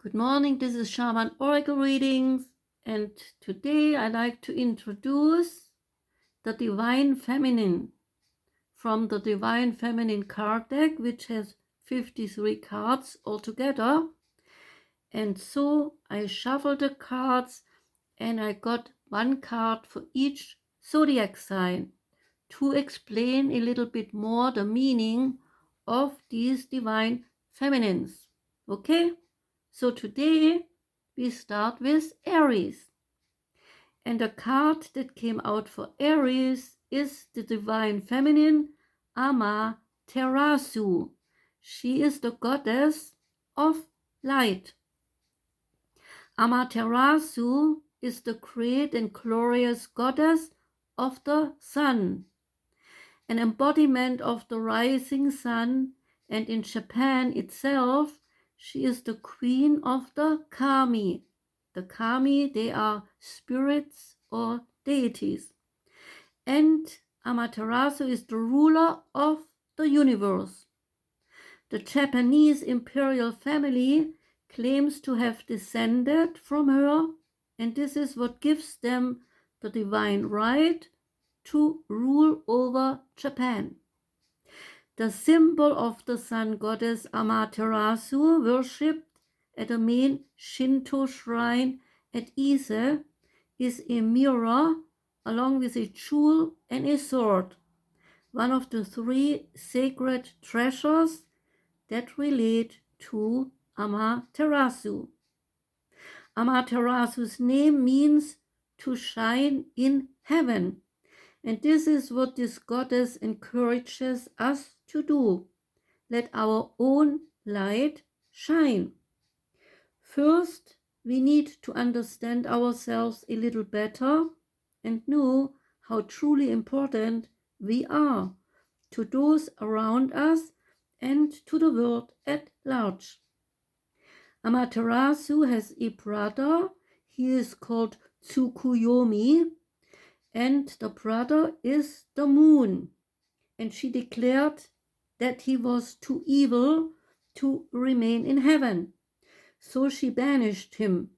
Good morning, this is Shaman Oracle Readings, and today I like to introduce the Divine Feminine from the Divine Feminine card deck, which has 53 cards altogether. And so I shuffled the cards and I got one card for each zodiac sign to explain a little bit more the meaning of these Divine Feminines. Okay? So today we start with Aries. And the card that came out for Aries is the Divine Feminine Amaterasu. She is the goddess of light. Amaterasu is the great and glorious goddess of the sun, an embodiment of the rising sun, and in Japan itself, she is the queen of the kami. The kami, they are spirits or deities. And Amaterasu is the ruler of the universe. The Japanese imperial family claims to have descended from her, and this is what gives them the divine right to rule over Japan. The symbol of the sun goddess Amaterasu, worshipped at a main Shinto shrine at Ise, is a mirror along with a jewel and a sword, one of the three sacred treasures that relate to Amaterasu. Amaterasu's name means to shine in heaven. And this is what this goddess encourages us to do. Let our own light shine. First, we need to understand ourselves a little better and know how truly important we are to those around us and to the world at large. Amaterasu has a brother. He is called Tsukuyomi, and the brother is the moon. And she declared that he was too evil to remain in heaven. So she banished him.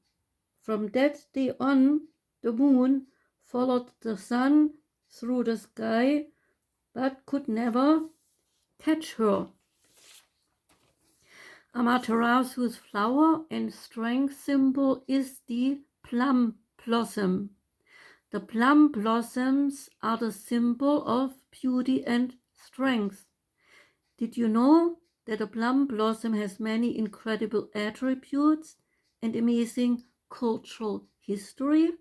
From that day on, the moon followed the sun through the sky, but could never catch her. Amaterasu's flower and strength symbol is the plum blossom. The plum blossoms are the symbol of beauty and strength. Did you know that a plum blossom has many incredible attributes and amazing cultural history?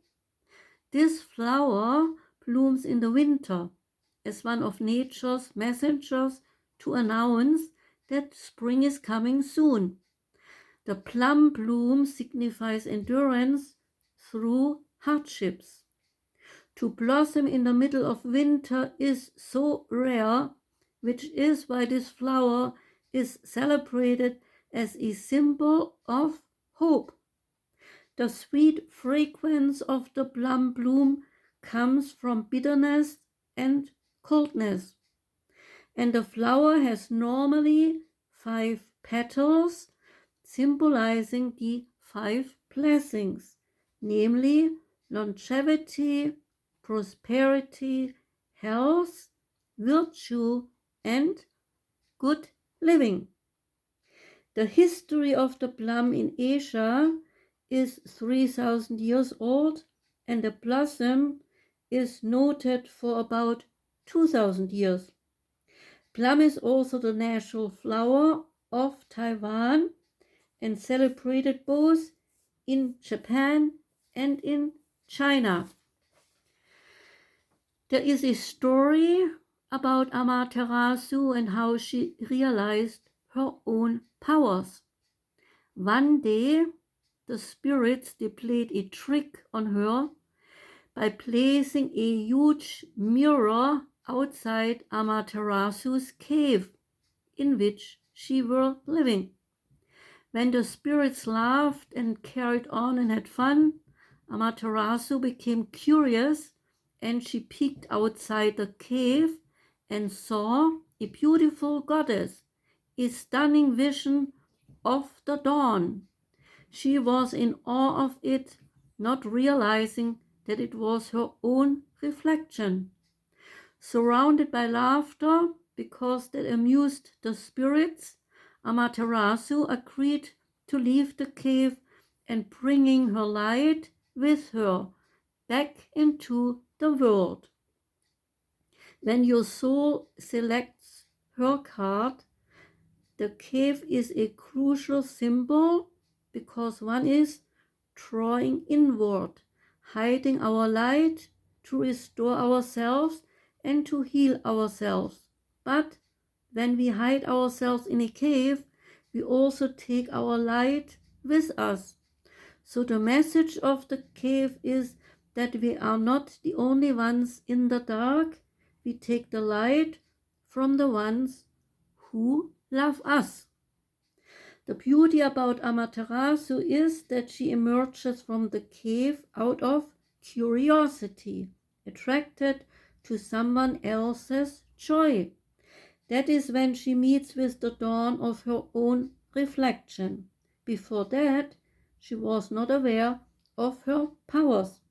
This flower blooms in the winter as one of nature's messengers to announce that spring is coming soon. The plum bloom signifies endurance through hardships. To blossom in the middle of winter is so rare, which is why this flower is celebrated as a symbol of hope. The sweet fragrance of the plum bloom comes from bitterness and coldness. And the flower has normally 5 petals, symbolizing the 5 blessings, namely longevity, prosperity, health, virtue, and good living. The history of the plum in Asia is 3,000 years old, and the blossom is noted for about 2,000 years. Plum is also the national flower of Taiwan and celebrated both in Japan and in China. There is a story about Amaterasu and how she realized her own powers. One day, the spirits played a trick on her by placing a huge mirror outside Amaterasu's cave in which she was living. When the spirits laughed and carried on and had fun, Amaterasu became curious and she peeked outside the cave and saw a beautiful goddess, a stunning vision of the dawn. She was in awe of it, not realizing that it was her own reflection. Surrounded by laughter, because that amused the spirits, Amaterasu agreed to leave the cave and bringing her light with her back into the world. When your soul selects her card, the cave is a crucial symbol because one is drawing inward, hiding our light to restore ourselves and to heal ourselves. But when we hide ourselves in a cave, we also take our light with us. So the message of the cave is that we are not the only ones in the dark. We take the light from the ones who love us. The beauty about Amaterasu is that she emerges from the cave out of curiosity, attracted to someone else's joy. That is when she meets with the dawn of her own reflection. Before that, she was not aware of her powers.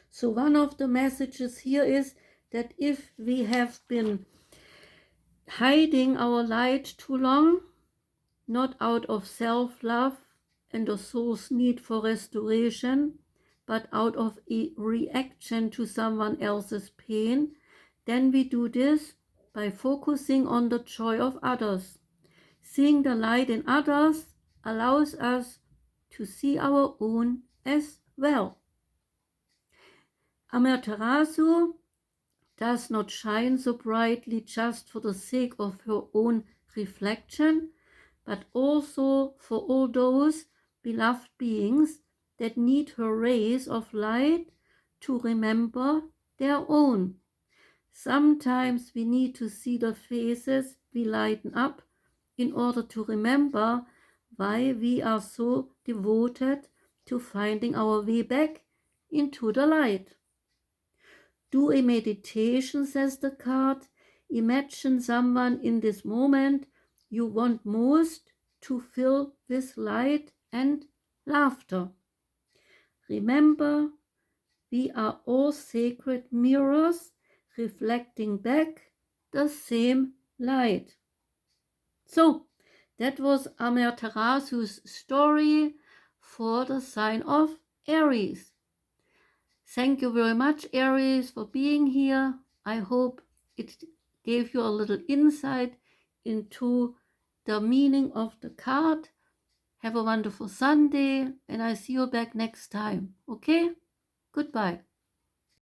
So one of the messages here is that if we have been hiding our light too long, not out of self-love and the soul's need for restoration, but out of a reaction to someone else's pain, then we do this by focusing on the joy of others. Seeing the light in others allows us to see our own as well. Amaterasu does not shine so brightly just for the sake of her own reflection, but also for all those beloved beings that need her rays of light to remember their own. Sometimes we need to see the faces we lighten up in order to remember why we are so devoted to finding our way back into the light. Do a meditation, says the card. Imagine someone in this moment you want most to fill with light and laughter. Remember, we are all sacred mirrors reflecting back the same light. So, that was Amaterasu's story for the sign of Aries. Thank you very much, Aries, for being here. I hope it gave you a little insight into the meaning of the card. Have a wonderful Sunday, and I see you back next time. Okay? Goodbye.